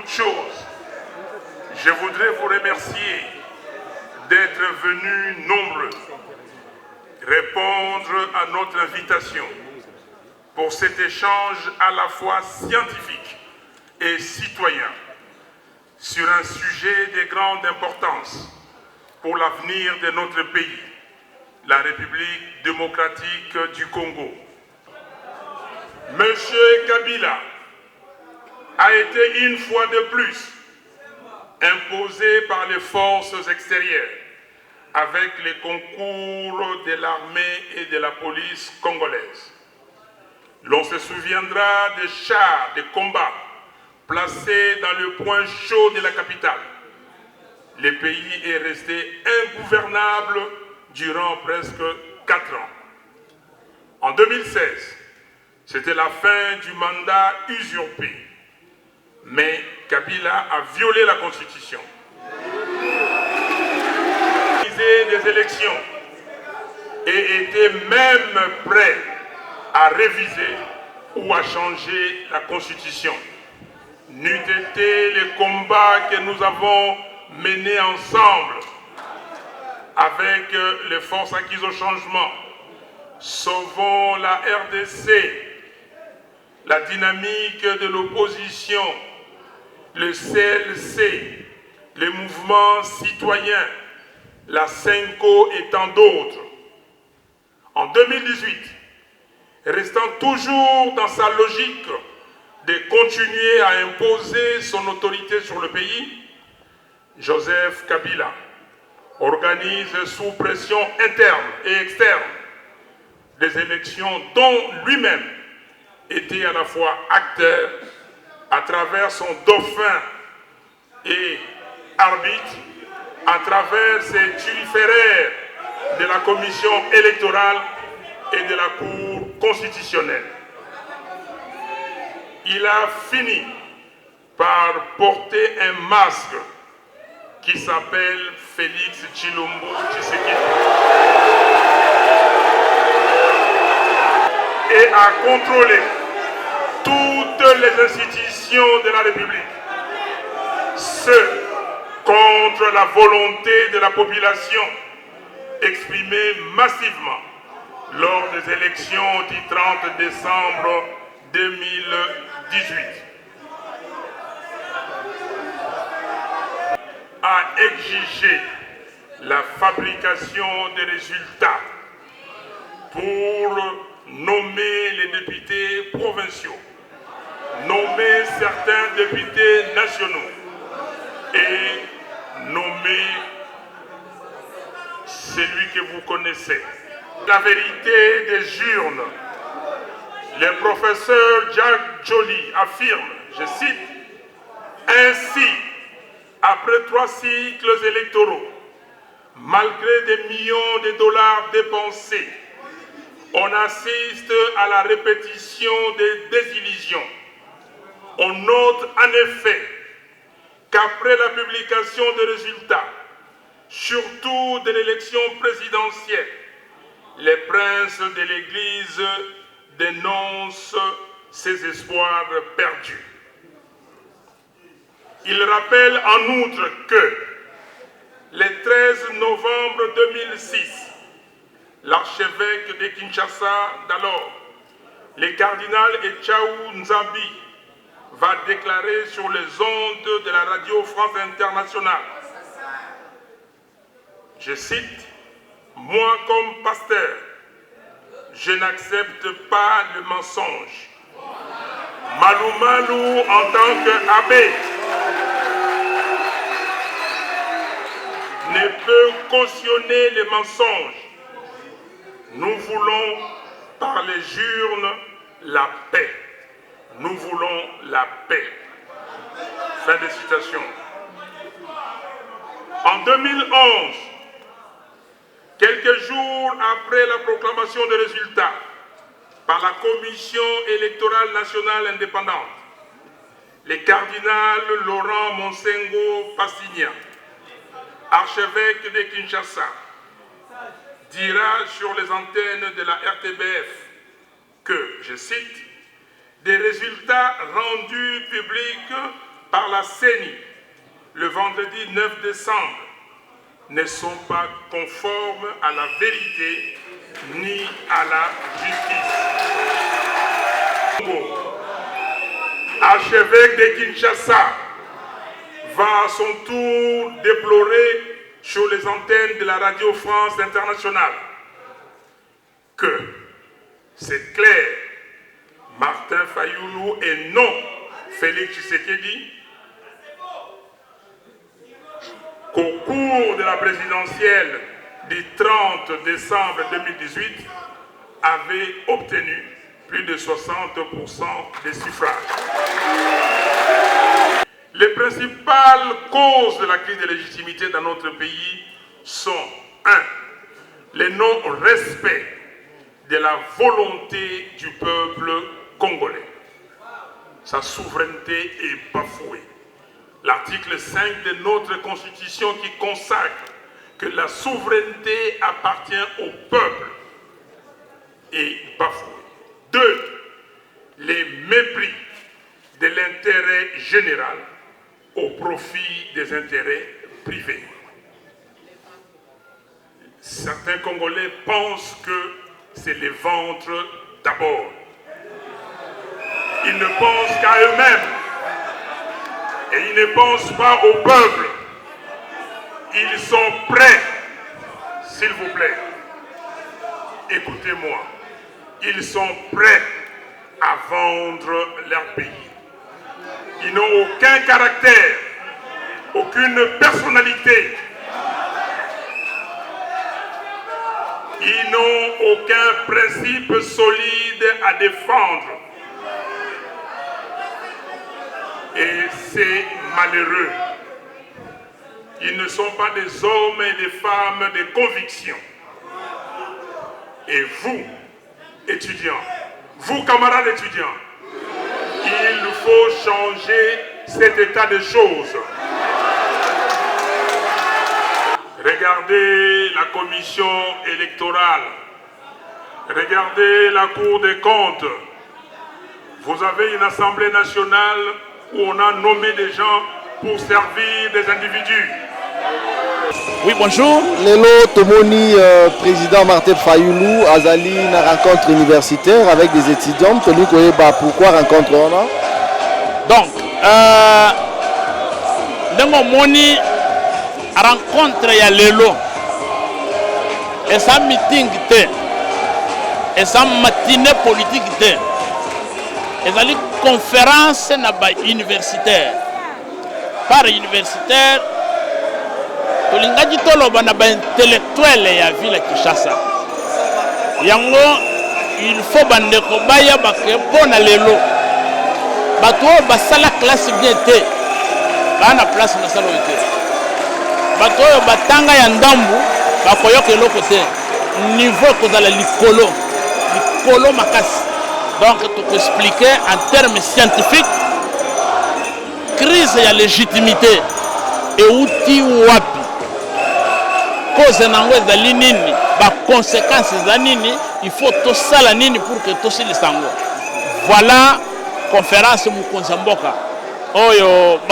toute chose, je voudrais vous remercier d'être venus nombreux répondre à notre invitation pour cet échange à la fois scientifique et citoyen sur un sujet de grande importance pour l'avenir de notre pays, la République démocratique du Congo. Monsieur Kabila a été une fois de plus imposé par les forces extérieures avec les concours de l'armée et de la police congolaise. L'on se souviendra des chars de combat placés dans le point chaud de la capitale. Le pays est resté ingouvernable durant presque 4 ans. En 2016, c'était la fin du mandat usurpé. Mais Kabila a violé la Constitution. Des élections et était même prêt à réviser ou à changer la Constitution. N'eût été les combats que nous avons menés ensemble avec les forces acquises au changement, Sauvons la RDC, la dynamique de l'opposition, le CLC, les mouvements citoyens, la CENCO et tant d'autres. En 2018, restant toujours dans sa logique de continuer à imposer son autorité sur le pays, Joseph Kabila organise sous pression interne et externe des élections dont lui-même était à la fois acteur à travers son dauphin et arbitre, à travers ses turiféraires de la commission électorale et de la Cour constitutionnelle. Il a fini par porter un masque qui s'appelle Félix Tshilombo Tshisekedi et a contrôlé toutes les institutions de la République. Ce contre la volonté de la population exprimée massivement lors des élections du 30 décembre 2018. A exigé la fabrication des résultats pour nommer les députés provinciaux, nommer certains députés nationaux et nommer celui que vous connaissez. La vérité des urnes, le professeur Jack Joly affirme, je cite, « Ainsi, après 3 cycles électoraux, malgré des millions de dollars dépensés, on assiste à la répétition des désillusions. On note en effet qu'après la publication des résultats, surtout de l'élection présidentielle, les princes de l'Église dénoncent ces espoirs perdus. Il rappelle en outre que le 13 novembre 2006, l'archevêque de Kinshasa d'alors, le cardinal Etchaou Nzambi, va déclarer sur les ondes de la radio France Internationale, je cite, « Moi comme pasteur, je n'accepte pas le mensonge. Malou Malou en tant qu'abbé ne peut cautionner les mensonges. Nous voulons, par les urnes, la paix. Nous voulons la paix. » Fin de citation. En 2011, quelques jours après la proclamation des résultats par la Commission électorale nationale indépendante, le cardinal Laurent Monsengo Passigna, archevêque de Kinshasa, dira sur les antennes de la RTBF que, je cite, « des résultats rendus publics par la CENI le vendredi 9 décembre ne sont pas conformes à la vérité ni à la justice. Archevêque de Kinshasa va à son tour déplorer sur les antennes de la Radio France Internationale que c'est clair, Martin Fayoulou et non Félix Tshisekedi, qu'au cours de la présidentielle du 30 décembre 2018, avait obtenu plus de 60% des suffrages. Les principales causes de la crise de légitimité dans notre pays sont 1. Le non-respect de la volonté du peuple congolais. Sa souveraineté est bafouée. L'article 5 de notre Constitution qui consacre que la souveraineté appartient au peuple est bafoué. 2. Les mépris de l'intérêt général au profit des intérêts privés. Certains Congolais pensent que c'est les ventres d'abord. Ils ne pensent qu'à eux-mêmes et ils ne pensent pas au peuple. Ils sont prêts, s'il vous plaît, écoutez-moi, ils sont prêts à vendre leur pays. Ils n'ont aucun caractère, aucune personnalité. Ils n'ont aucun principe solide à défendre. Et c'est malheureux. Ils ne sont pas des hommes et des femmes de conviction. Et vous, étudiants, vous, camarades étudiants, il faut changer cet état de choses. Regardez la commission électorale. Regardez la Cour des comptes. Vous avez une assemblée nationale où on a nommé des gens pour servir des individus. Oui, bonjour. Lelo Tomoni, président Martin Fayoulou, Azali, une rencontre universitaire avec des étudiants. Tony Koyeba, pourquoi rencontre on a? Donc, dans mon rencontre, il y a Lelo. Et ça meeting, et ça matinée politique. Et ça une conférence universitaire. Par universitaire, il intellectuel ya ville Kinshasa. Yango il faut bande ko baya bakepona lelo. Bato basala classe bien te. Bana place na salo te. Bato batanga ya ndambu bakoyoka eloko te. Niveau kozala likolo. Likolo makasi. Donc tu peux expliquer en termes scientifiques crise ya légitimité et outil wapi. Cause nango ezali nini, ba conséquences za nini, il faut tout ça la nini pour que tout ça le sango. Voilà conférence Mukonza Mboka. Oyo